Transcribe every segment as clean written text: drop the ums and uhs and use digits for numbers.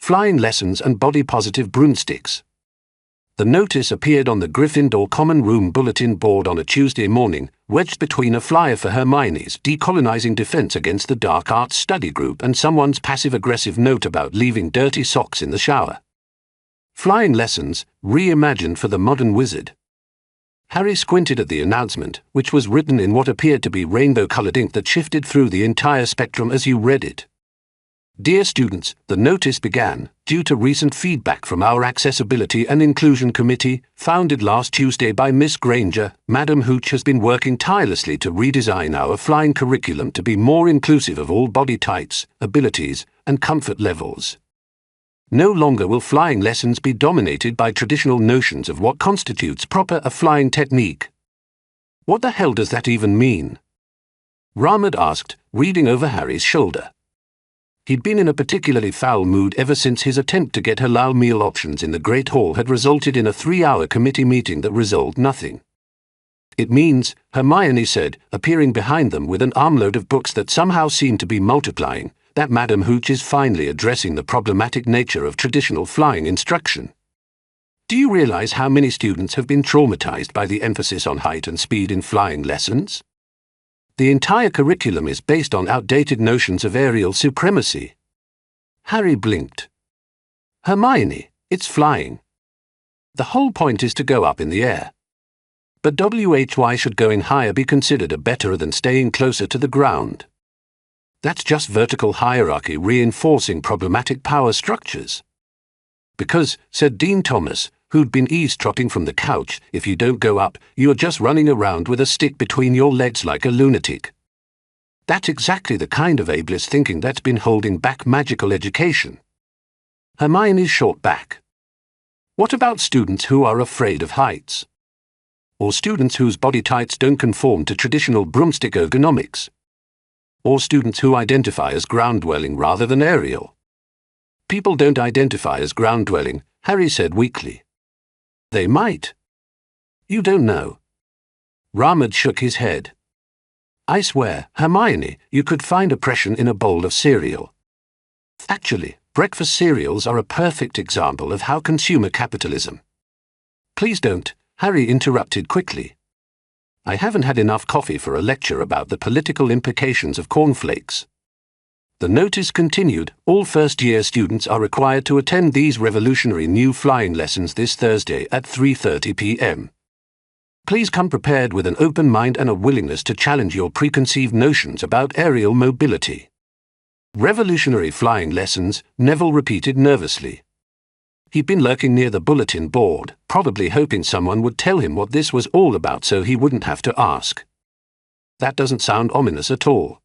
Flying Lessons and Body-Positive Broomsticks. The notice appeared on the Gryffindor Common Room bulletin board on a Tuesday morning, wedged between a flyer for Hermione's decolonizing defense against the dark arts study group and someone's passive-aggressive note about leaving dirty socks in the shower. Flying Lessons, reimagined for the modern wizard. Harry squinted at the announcement, which was written in what appeared to be rainbow-colored ink that shifted through the entire spectrum as you read it. Dear students, the notice began, due to recent feedback from our Accessibility and Inclusion Committee, founded last Tuesday by Miss Granger, Madam Hooch has been working tirelessly to redesign our flying curriculum to be more inclusive of all body types, abilities, and comfort levels. No longer will flying lessons be dominated by traditional notions of what constitutes proper a flying technique. What the hell does that even mean? Ramad asked, reading over Harry's shoulder. He'd been in a particularly foul mood ever since his attempt to get halal meal options in the Great Hall had resulted in a 3-hour committee meeting that resolved nothing. It means, Hermione said, appearing behind them with an armload of books that somehow seemed to be multiplying, that Madam Hooch is finally addressing the problematic nature of traditional flying instruction. Do you realize how many students have been traumatized by the emphasis on height and speed in flying lessons? The entire curriculum is based on outdated notions of aerial supremacy. Harry blinked. Hermione, it's flying. The whole point is to go up in the air. But why should going higher be considered a better than staying closer to the ground? That's just vertical hierarchy reinforcing problematic power structures. Because, said Dean Thomas, who'd been eavesdropping from the couch, if you don't go up, you're just running around with a stick between your legs like a lunatic. That's exactly the kind of ableist thinking that's been holding back magical education. Hermione shot back. What about students who are afraid of heights? Or students whose body types don't conform to traditional broomstick ergonomics? Or students who identify as ground-dwelling rather than aerial? People don't identify as ground-dwelling, Harry said weakly. They might. You don't know. Ramad shook his head. I swear, Hermione, you could find oppression in a bowl of cereal. Actually, breakfast cereals are a perfect example of how consumer capitalism. Please don't, Harry interrupted quickly. I haven't had enough coffee for a lecture about the political implications of cornflakes. The notice continued, all first-year students are required to attend these revolutionary new flying lessons this Thursday at 3:30 p.m. Please come prepared with an open mind and a willingness to challenge your preconceived notions about aerial mobility. Revolutionary flying lessons, Neville repeated nervously. He'd been lurking near the bulletin board, probably hoping someone would tell him what this was all about so he wouldn't have to ask. That doesn't sound ominous at all.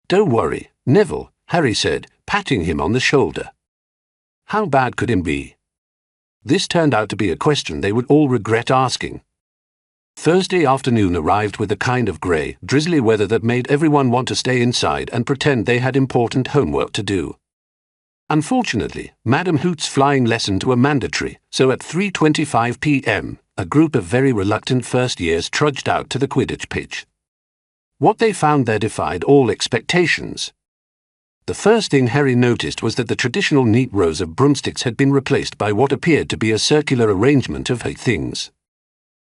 Don't worry, Neville, Harry said, patting him on the shoulder. How bad could it be? This turned out to be a question they would all regret asking. Thursday afternoon arrived with the kind of grey, drizzly weather that made everyone want to stay inside and pretend they had important homework to do. Unfortunately, Madam Hooch's flying lessons were mandatory, so at 3:25 p.m., a group of very reluctant first-years trudged out to the Quidditch pitch. What they found there defied all expectations. The first thing Harry noticed was that the traditional neat rows of broomsticks had been replaced by what appeared to be a circular arrangement of things.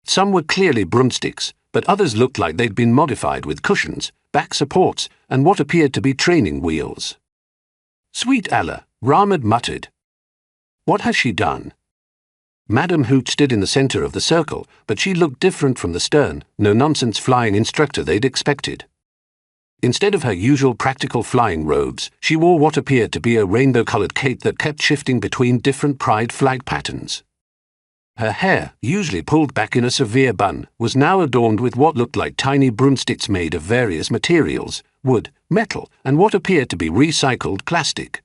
Some were clearly broomsticks, but others looked like they'd been modified with cushions, back supports, and what appeared to be training wheels. Sweet Allah, Ramad muttered. What has she done? Madam Hooch stood in the center of the circle, but she looked different from the stern, no-nonsense flying instructor they'd expected. Instead of her usual practical flying robes, she wore what appeared to be a rainbow-colored cape that kept shifting between different pride flag patterns. Her hair, usually pulled back in a severe bun, was now adorned with what looked like tiny broomsticks made of various materials, wood, metal, and what appeared to be recycled plastic.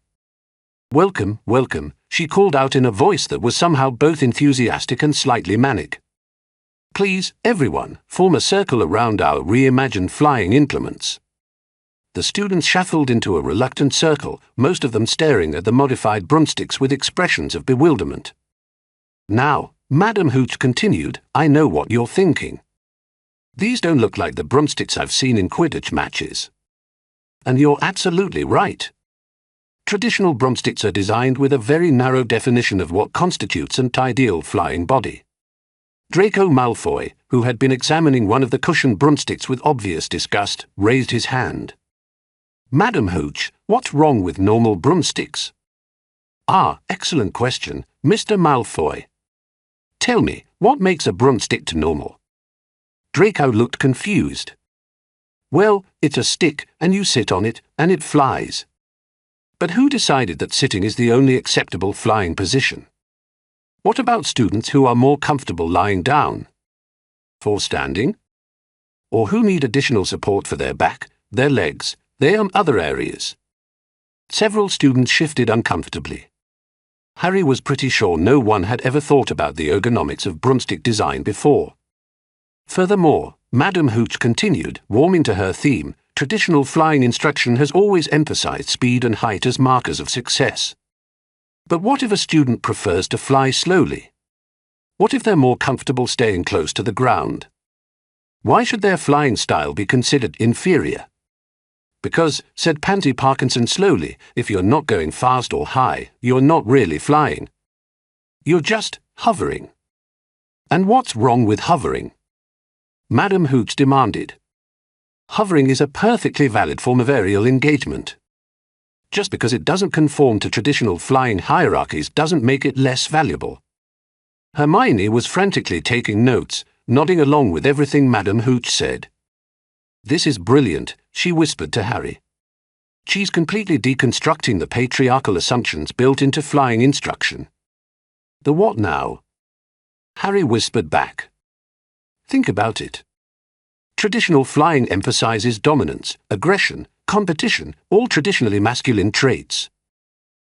Welcome, welcome, she called out in a voice that was somehow both enthusiastic and slightly manic. Please, everyone, form a circle around our reimagined flying implements. The students shuffled into a reluctant circle, most of them staring at the modified broomsticks with expressions of bewilderment. Now, Madam Hooch continued, I know what you're thinking. These don't look like the broomsticks I've seen in Quidditch matches. And you're absolutely right. Traditional broomsticks are designed with a very narrow definition of what constitutes an ideal flying body. Draco Malfoy, who had been examining one of the cushioned broomsticks with obvious disgust, raised his hand. Madam Hooch, what's wrong with normal broomsticks? Ah, excellent question, Mr. Malfoy. Tell me, what makes a broomstick to normal? Draco looked confused. Well, it's a stick, and you sit on it, and it flies. But who decided that sitting is the only acceptable flying position? What about students who are more comfortable lying down? Or standing? Or who need additional support for their back, their legs, their other areas? Several students shifted uncomfortably. Harry was pretty sure no one had ever thought about the ergonomics of broomstick design before. Furthermore, Madam Hooch continued, warming to her theme, traditional flying instruction has always emphasized speed and height as markers of success. But what if a student prefers to fly slowly? What if they're more comfortable staying close to the ground? Why should their flying style be considered inferior? Because, said Pansy Parkinson slowly, if you're not going fast or high, you're not really flying. You're just hovering. And what's wrong with hovering? Madam Hooch demanded. Hovering is a perfectly valid form of aerial engagement. Just because it doesn't conform to traditional flying hierarchies doesn't make it less valuable. Hermione was frantically taking notes, nodding along with everything Madam Hooch said. This is brilliant, she whispered to Harry. She's completely deconstructing the patriarchal assumptions built into flying instruction. The what now? Harry whispered back. Think about it. Traditional flying emphasizes dominance, aggression, competition, all traditionally masculine traits.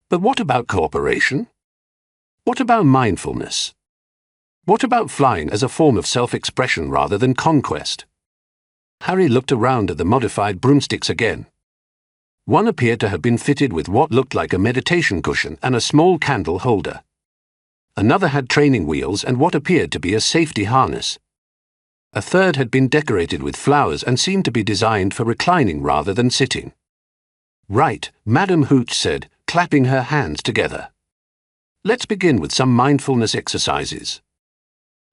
But what about cooperation? What about mindfulness? What about flying as a form of self-expression rather than conquest? Harry looked around at the modified broomsticks again. One appeared to have been fitted with what looked like a meditation cushion and a small candle holder. Another had training wheels and what appeared to be a safety harness. A third had been decorated with flowers and seemed to be designed for reclining rather than sitting. Right, Madam Hooch said, clapping her hands together. Let's begin with some mindfulness exercises.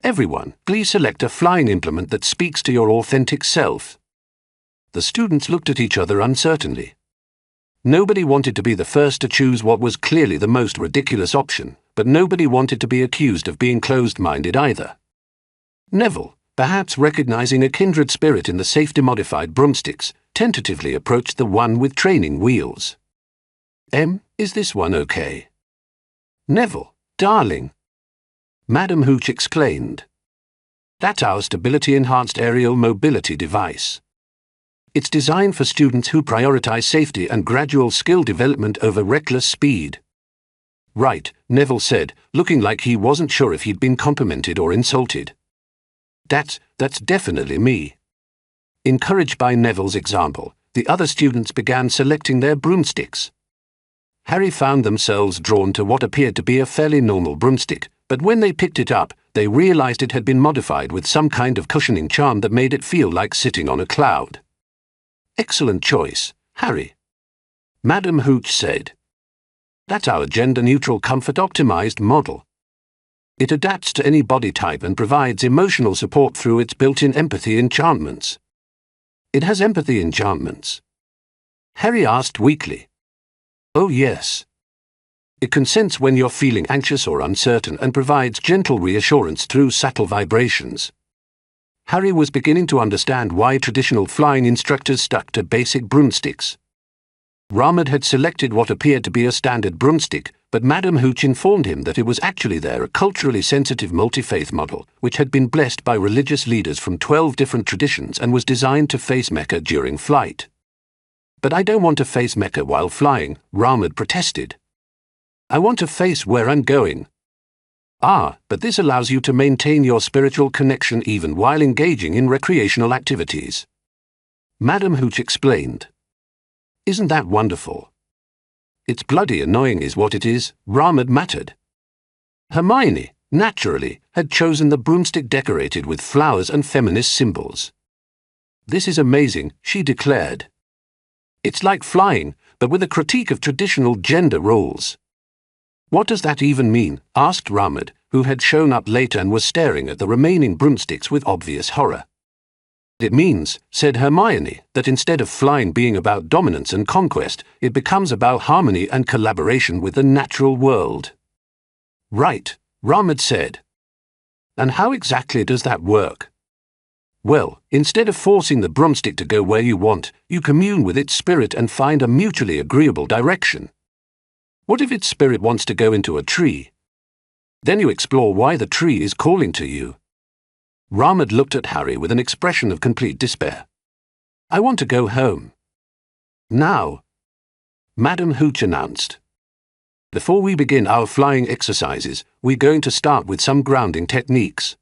Everyone, please select a flying implement that speaks to your authentic self. The students looked at each other uncertainly. Nobody wanted to be the first to choose what was clearly the most ridiculous option, but nobody wanted to be accused of being closed-minded either. Neville, perhaps recognizing a kindred spirit in the safety-modified broomsticks, tentatively approached the one with training wheels. Is this one okay? Neville, darling. Madam Hooch exclaimed. That's our stability-enhanced aerial mobility device. It's designed for students who prioritize safety and gradual skill development over reckless speed. Right, Neville said, looking like he wasn't sure if he'd been complimented or insulted. That's definitely me. Encouraged by Neville's example, the other students began selecting their broomsticks. Harry found themselves drawn to what appeared to be a fairly normal broomstick, but when they picked it up, they realized it had been modified with some kind of cushioning charm that made it feel like sitting on a cloud. Excellent choice, Harry. Madam Hooch said. That's our gender-neutral comfort-optimized model. It adapts to any body type and provides emotional support through its built-in empathy enchantments. It has empathy enchantments. Harry asked weakly. Oh yes. It can sense when you're feeling anxious or uncertain and provides gentle reassurance through subtle vibrations. Harry was beginning to understand why traditional flying instructors stuck to basic broomsticks. Ramad had selected what appeared to be a standard broomstick, but Madam Hooch informed him that it was actually a culturally sensitive multi-faith model, which had been blessed by religious leaders from 12 different traditions and was designed to face Mecca during flight. But I don't want to face Mecca while flying, Ramad protested. I want to face where I'm going. Ah, but this allows you to maintain your spiritual connection even while engaging in recreational activities. Madam Hooch explained. Isn't that wonderful? It's bloody annoying is what it is, Ramad mattered. Hermione, naturally, had chosen the broomstick decorated with flowers and feminist symbols. This is amazing, she declared. It's like flying, but with a critique of traditional gender roles. "What does that even mean?" asked Ramad, who had shown up later and was staring at the remaining broomsticks with obvious horror. "It means," said Hermione, "that instead of flying being about dominance and conquest, it becomes about harmony and collaboration with the natural world." "Right," Ramad said. "And how exactly does that work?" "Well, instead of forcing the broomstick to go where you want, you commune with its spirit and find a mutually agreeable direction. What if its spirit wants to go into a tree? Then you explore why the tree is calling to you." Ramad looked at Harry with an expression of complete despair. "I want to go home." "Now," Madam Hooch announced. "Before we begin our flying exercises, we're going to start with some grounding techniques.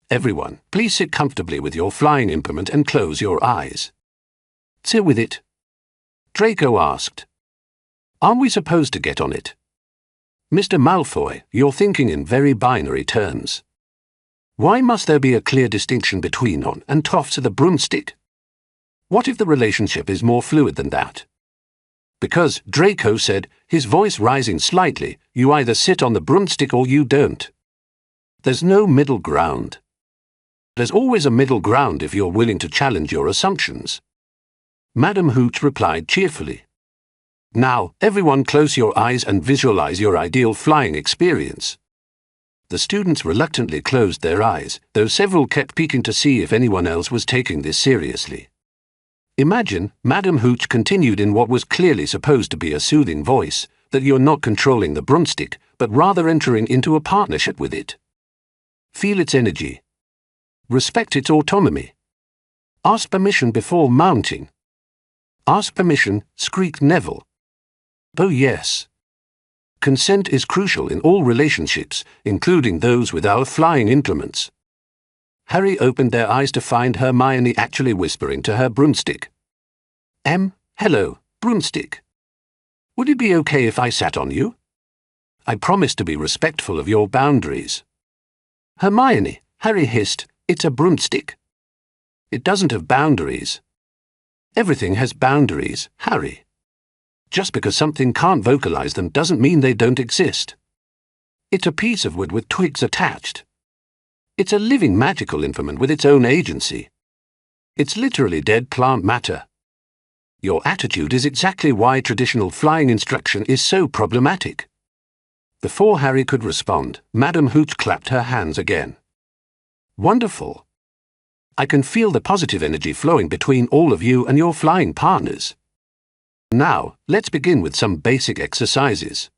Everyone, please sit comfortably with your flying implement and close your eyes." "Sit with it?" Draco asked. "Aren't we supposed to get on it?" "Mr. Malfoy, you're thinking in very binary terms. Why must there be a clear distinction between on and off to the broomstick? What if the relationship is more fluid than that? Because, Draco said, his voice rising slightly, you either sit on the broomstick or you don't. There's no middle ground. There's always a middle ground if you're willing to challenge your assumptions." Madam Hooch replied cheerfully. "Now, everyone close your eyes and visualize your ideal flying experience." The students reluctantly closed their eyes, though several kept peeking to see if anyone else was taking this seriously. "Imagine," Madam Hooch continued in what was clearly supposed to be a soothing voice, "that you're not controlling the broomstick, but rather entering into a partnership with it. Feel its energy. Respect its autonomy. Ask permission before mounting." "Ask permission," squeaked Neville. "Oh yes. Consent is crucial in all relationships, including those with our flying implements." Harry opened their eyes to find Hermione actually whispering to her broomstick. Hello, broomstick. Would it be okay if I sat on you? I promise to be respectful of your boundaries." "Hermione," Harry hissed, "it's a broomstick. It doesn't have boundaries." "Everything has boundaries, Harry. Just because something can't vocalize them doesn't mean they don't exist. It's a piece of wood with twigs attached. It's a living magical implement with its own agency. It's literally dead plant matter. Your attitude is exactly why traditional flying instruction is so problematic." Before Harry could respond, Madam Hooch clapped her hands again. "Wonderful. I can feel the positive energy flowing between all of you and your flying partners. Now, let's begin with some basic exercises."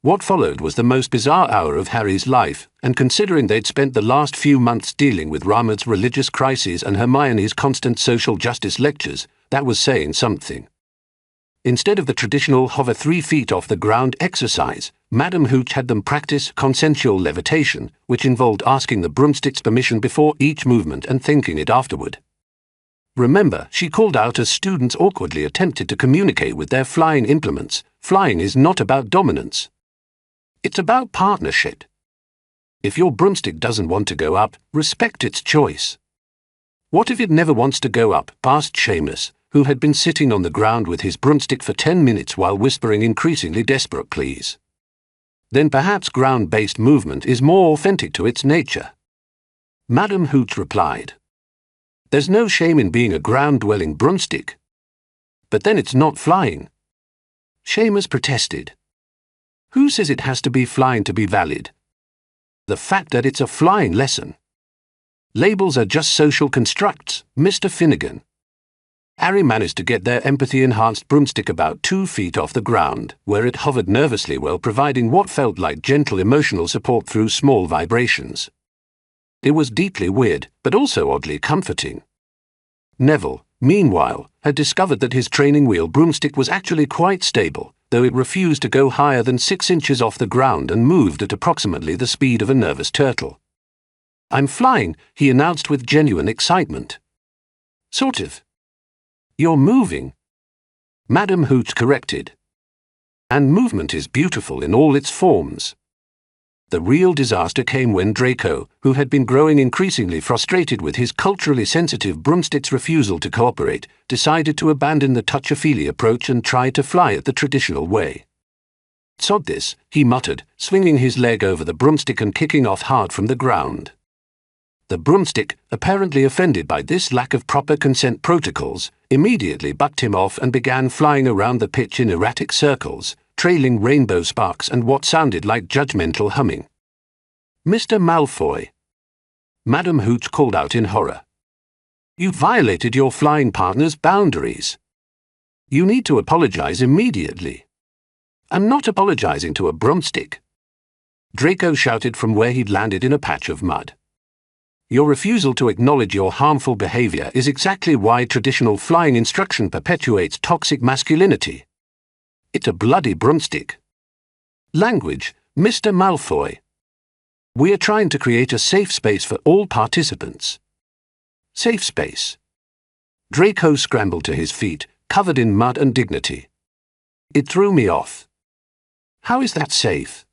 What followed was the most bizarre hour of Harry's life, and considering they'd spent the last few months dealing with Ramad's religious crises and Hermione's constant social justice lectures, that was saying something. Instead of the traditional hover 3 feet off the ground exercise, Madam Hooch had them practice consensual levitation, which involved asking the broomstick's permission before each movement and thinking it afterward. Remember, she called out as students awkwardly attempted to communicate with their flying implements. Flying is not about dominance. It's about partnership. If your broomstick doesn't want to go up, respect its choice. What if it never wants to go up? Asked Seamus, who had been sitting on the ground with his broomstick for 10 minutes while whispering increasingly desperate pleas. Then perhaps ground-based movement is more authentic to its nature. Madam Hooch replied. There's no shame in being a ground-dwelling broomstick. But then it's not flying. Seamus protested. Who says it has to be flying to be valid? The fact that it's a flying lesson. Labels are just social constructs, Mr. Finnegan. Harry managed to get their empathy-enhanced broomstick about 2 feet off the ground, where it hovered nervously while providing what felt like gentle emotional support through small vibrations. It was deeply weird, but also oddly comforting. Neville, meanwhile, had discovered that his training wheel broomstick was actually quite stable, though it refused to go higher than 6 inches off the ground and moved at approximately the speed of a nervous turtle. I'm flying, he announced with genuine excitement. Sort of. You're moving. Madam Hooch corrected. And movement is beautiful in all its forms. The real disaster came when Draco, who had been growing increasingly frustrated with his culturally sensitive broomstick's refusal to cooperate, decided to abandon the touchy-feely approach and try to fly it the traditional way. "Sod this," he muttered, swinging his leg over the broomstick and kicking off hard from the ground. The broomstick, apparently offended by this lack of proper consent protocols, immediately bucked him off and began flying around the pitch in erratic circles, trailing rainbow sparks and what sounded like judgmental humming. "Mr. Malfoy," Madam Hooch called out in horror. "You violated your flying partner's boundaries. You need to apologize immediately." "I'm not apologizing to a broomstick," Draco shouted from where he'd landed in a patch of mud. "Your refusal to acknowledge your harmful behavior is exactly why traditional flying instruction perpetuates toxic masculinity. It's a bloody broomstick." "Language, Mr. Malfoy. We are trying to create a safe space for all participants." "Safe space?" Draco scrambled to his feet, covered in mud and dignity. It threw me off. "How is that safe?"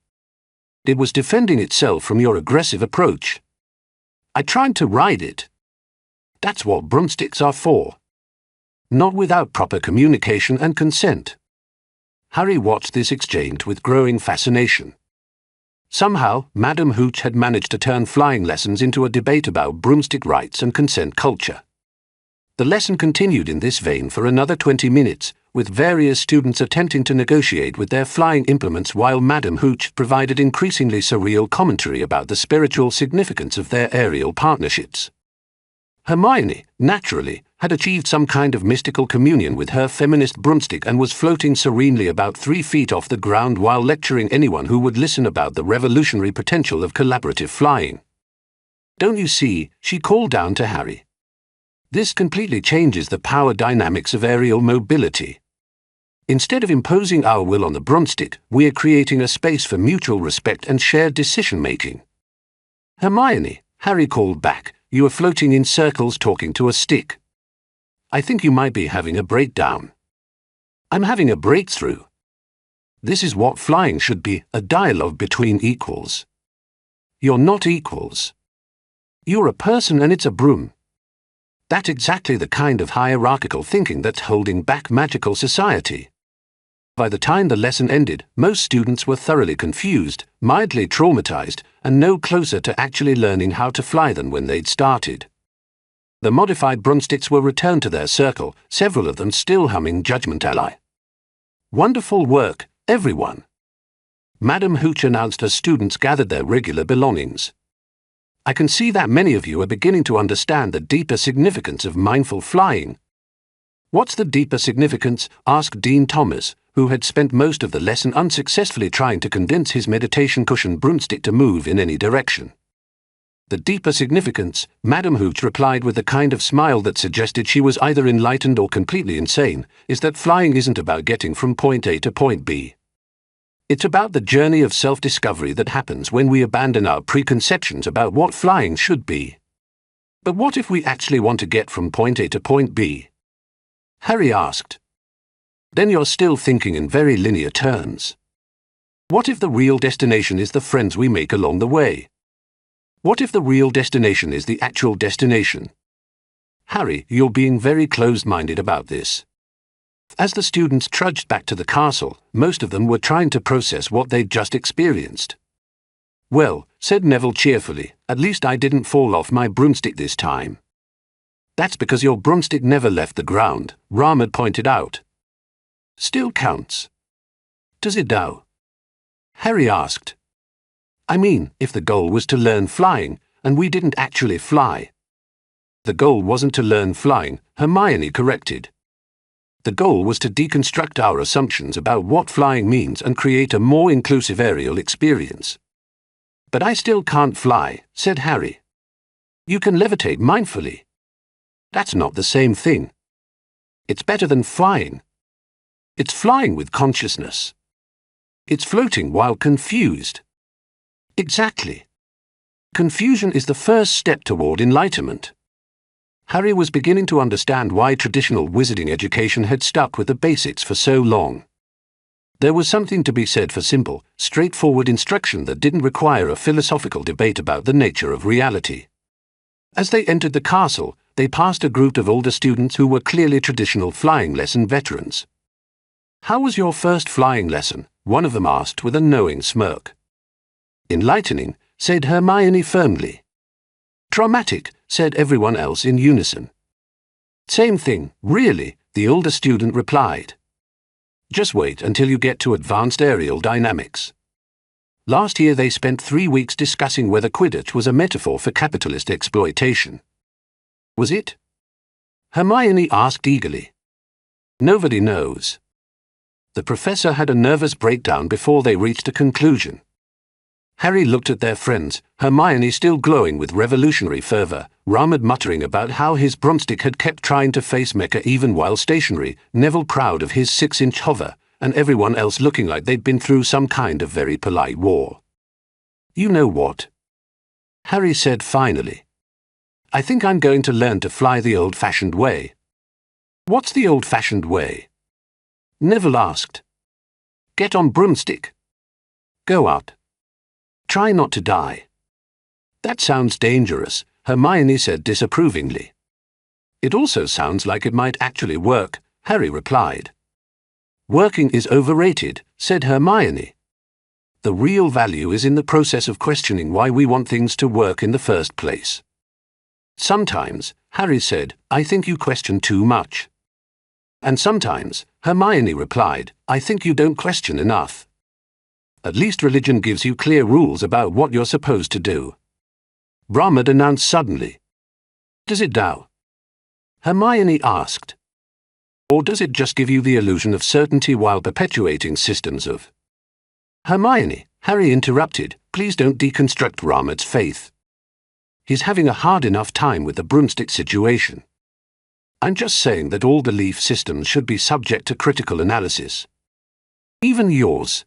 "It was defending itself from your aggressive approach. I tried to ride it. That's what broomsticks are for. Not without proper communication and consent." Harry watched this exchange with growing fascination. Somehow, Madam Hooch had managed to turn flying lessons into a debate about broomstick rights and consent culture. The lesson continued in this vein for another 20 minutes, with various students attempting to negotiate with their flying implements while Madam Hooch provided increasingly surreal commentary about the spiritual significance of their aerial partnerships. Hermione, naturally, had achieved some kind of mystical communion with her feminist broomstick and was floating serenely about 3 feet off the ground while lecturing anyone who would listen about the revolutionary potential of collaborative flying. "Don't you see?" she called down to Harry. "This completely changes the power dynamics of aerial mobility. Instead of imposing our will on the broomstick, we are creating a space for mutual respect and shared decision-making." "Hermione," Harry called back, "you are floating in circles talking to a stick. I think you might be having a breakdown." "I'm having a breakthrough. This is what flying should be, a dialogue between equals." "You're not equals. You're a person and it's a broom." That's exactly the kind of hierarchical thinking that's holding back magical society. By the time the lesson ended, most students were thoroughly confused, mildly traumatized, and no closer to actually learning how to fly than when they'd started. The modified broomsticks were returned to their circle, several of them still humming Judgment Ally. "Wonderful work, everyone," Madam Hooch announced as students gathered their regular belongings. "I can see that many of you are beginning to understand the deeper significance of mindful flying." "What's the deeper significance?" asked Dean Thomas, who had spent most of the lesson unsuccessfully trying to convince his meditation cushion broomstick to move in any direction. "The deeper significance," Madam Hooch replied with a kind of smile that suggested she was either enlightened or completely insane, "is that flying isn't about getting from point A to point B. It's about the journey of self-discovery that happens when we abandon our preconceptions about what flying should be." "But what if we actually want to get from point A to point B?" Harry asked. "Then you're still thinking in very linear terms. What if the real destination is the friends we make along the way? What if the real destination is the actual destination?" "Harry, you're being very closed-minded about this." As the students trudged back to the castle, most of them were trying to process what they'd just experienced. "Well," said Neville cheerfully, "at least I didn't fall off my broomstick this time." "That's because your broomstick never left the ground," Rahmed pointed out. "Still counts." "Does it now?" Harry asked. "I mean, if the goal was to learn flying, and we didn't actually fly." "The goal wasn't to learn flying," Hermione corrected. "The goal was to deconstruct our assumptions about what flying means and create a more inclusive aerial experience." "But I still can't fly," said Harry. "You can levitate mindfully." "That's not the same thing." "It's better than flying. It's flying with consciousness. It's floating while confused." "Exactly. Confusion is the first step toward enlightenment." Harry was beginning to understand why traditional wizarding education had stuck with the basics for so long. There was something to be said for simple, straightforward instruction that didn't require a philosophical debate about the nature of reality. As they entered the castle, they passed a group of older students who were clearly traditional flying lesson veterans. "How was your first flying lesson?" one of them asked with a knowing smirk. "Enlightening," said Hermione firmly. "Traumatic," said everyone else in unison. "Same thing, really," the older student replied. "Just wait until you get to advanced aerial dynamics." Last year they spent 3 weeks discussing whether Quidditch was a metaphor for capitalist exploitation. Was it? Hermione asked eagerly. "Nobody knows." The professor had a nervous breakdown before they reached a conclusion. Harry looked at their friends, Hermione still glowing with revolutionary fervour, Ron muttering about how his broomstick had kept trying to face Mecha even while stationary, Neville proud of his 6-inch hover, and everyone else looking like they'd been through some kind of very polite war. "You know what?" Harry said finally. "I think I'm going to learn to fly the old-fashioned way." "What's the old-fashioned way?" Neville asked. "Get on broomstick. Go out. Try not to die." "That sounds dangerous," Hermione said disapprovingly. "It also sounds like it might actually work," Harry replied. "Working is overrated," said Hermione. "The real value is in the process of questioning why we want things to work in the first place." "Sometimes," Harry said, "I think you question too much." "And sometimes," Hermione replied, "I think you don't question enough. At least religion gives you clear rules about what you're supposed to do." Brahmad announced suddenly. "Does it now?" Hermione asked. "Or does it just give you the illusion of certainty while perpetuating systems of—" "Hermione," Harry interrupted, "please don't deconstruct Brahmad's faith. He's having a hard enough time with the broomstick situation. I'm just saying that all belief systems should be subject to critical analysis. Even yours.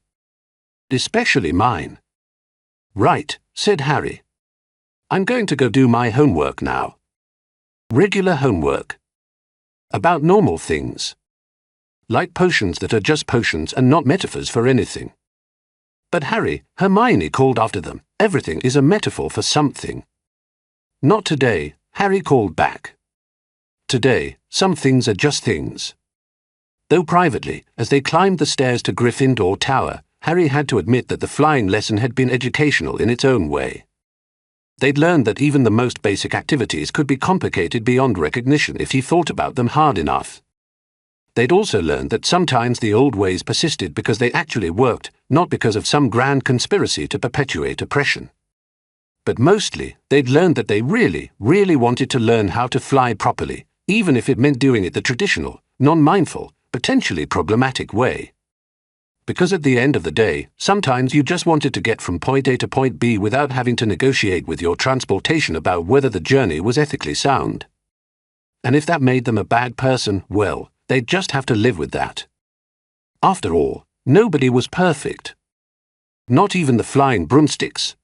Especially mine." "Right," said Harry. "I'm going to go do my homework now." Regular homework. About normal things. Like potions that are just potions and not metaphors for anything. "But Harry," Hermione called after them, "everything is a metaphor for something." "Not today," Harry called back. "Today, some things are just things." Though privately, as they climbed the stairs to Gryffindor Tower, Harry had to admit that the flying lesson had been educational in its own way. They'd learned that even the most basic activities could be complicated beyond recognition if you thought about them hard enough. They'd also learned that sometimes the old ways persisted because they actually worked, not because of some grand conspiracy to perpetuate oppression. But mostly, they'd learned that they really, really wanted to learn how to fly properly, even if it meant doing it the traditional, non-mindful, potentially problematic way. Because at the end of the day, sometimes you just wanted to get from point A to point B without having to negotiate with your transportation about whether the journey was ethically sound. And if that made them a bad person, well, they'd just have to live with that. After all, nobody was perfect. Not even the flying broomsticks.